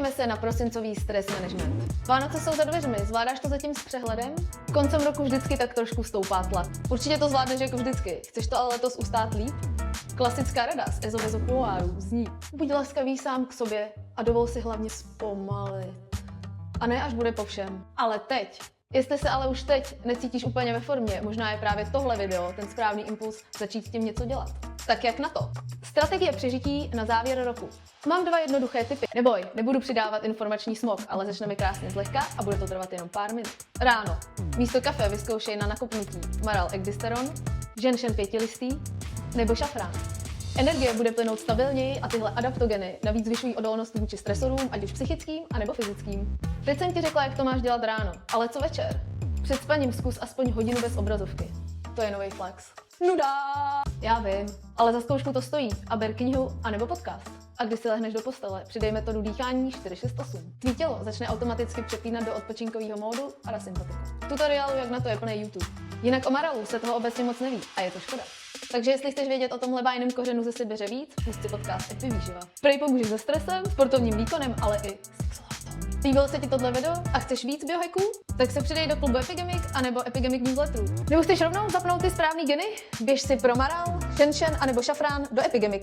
Podívejme se na prosincový stres management. Vánoce jsou za dveřmi, zvládáš to zatím s přehledem? Koncem roku vždycky tak trošku stoupá tlak. Určitě to zvládneš jako vždycky, chceš to ale letos ustát líp? Klasická rada z Ezovezo kuloárů zní: buď laskavý sám k sobě a dovol si hlavně zpomalit. A ne až bude po všem. Ale teď. Jestli se ale už teď necítíš úplně ve formě, možná je právě tohle video ten správný impuls začít s tím něco dělat. Tak jak na to? Strategie přežití na závěr roku. Mám 2 jednoduché tipy. Neboj, nebudu přidávat informační smog, ale začneme krásně zlehka a bude to trvat jenom pár minut. Ráno. Místo kafe vyzkoušej na nakopnutí Maral Ecdysteron, Gentian 5listý nebo šafrán. Energie bude plynout stabilněji a tyhle adaptogeny navíc zvyšují odolnost vůči stresorům, ať už psychickým, anebo fyzickým. Teď jsem ti řekla, jak to máš dělat ráno, ale co večer? Před spaním zkus aspoň hodinu bez obrazovky. To je nový flex. Nuda! Já vím, ale za zkoušku to stojí a ber knihu anebo podcast. A když si lehneš do postele, přidej metodu dýchání 468. Tvý tělo začne automaticky přepínat do odpočinkového módu a sympatiku. Tutoriálu jak na to je plný YouTube. Jinak o Maralu se toho obecně moc neví a je to škoda. Takže jestli chceš vědět o tomhle bájném kořenu ze Sibiře víc, pust si podcast Epivýživa. Prej pomůže se stresem, sportovním výkonem, ale i sexualitou. Líbilo se ti tohle video a chceš víc biohacků? Tak se přidej do klubu Epigemic anebo Epigemic newsletterů. Nebo chceš rovnou zapnout ty správný geny? Běž si pro Maral, Gentian anebo šafrán do Epigemic.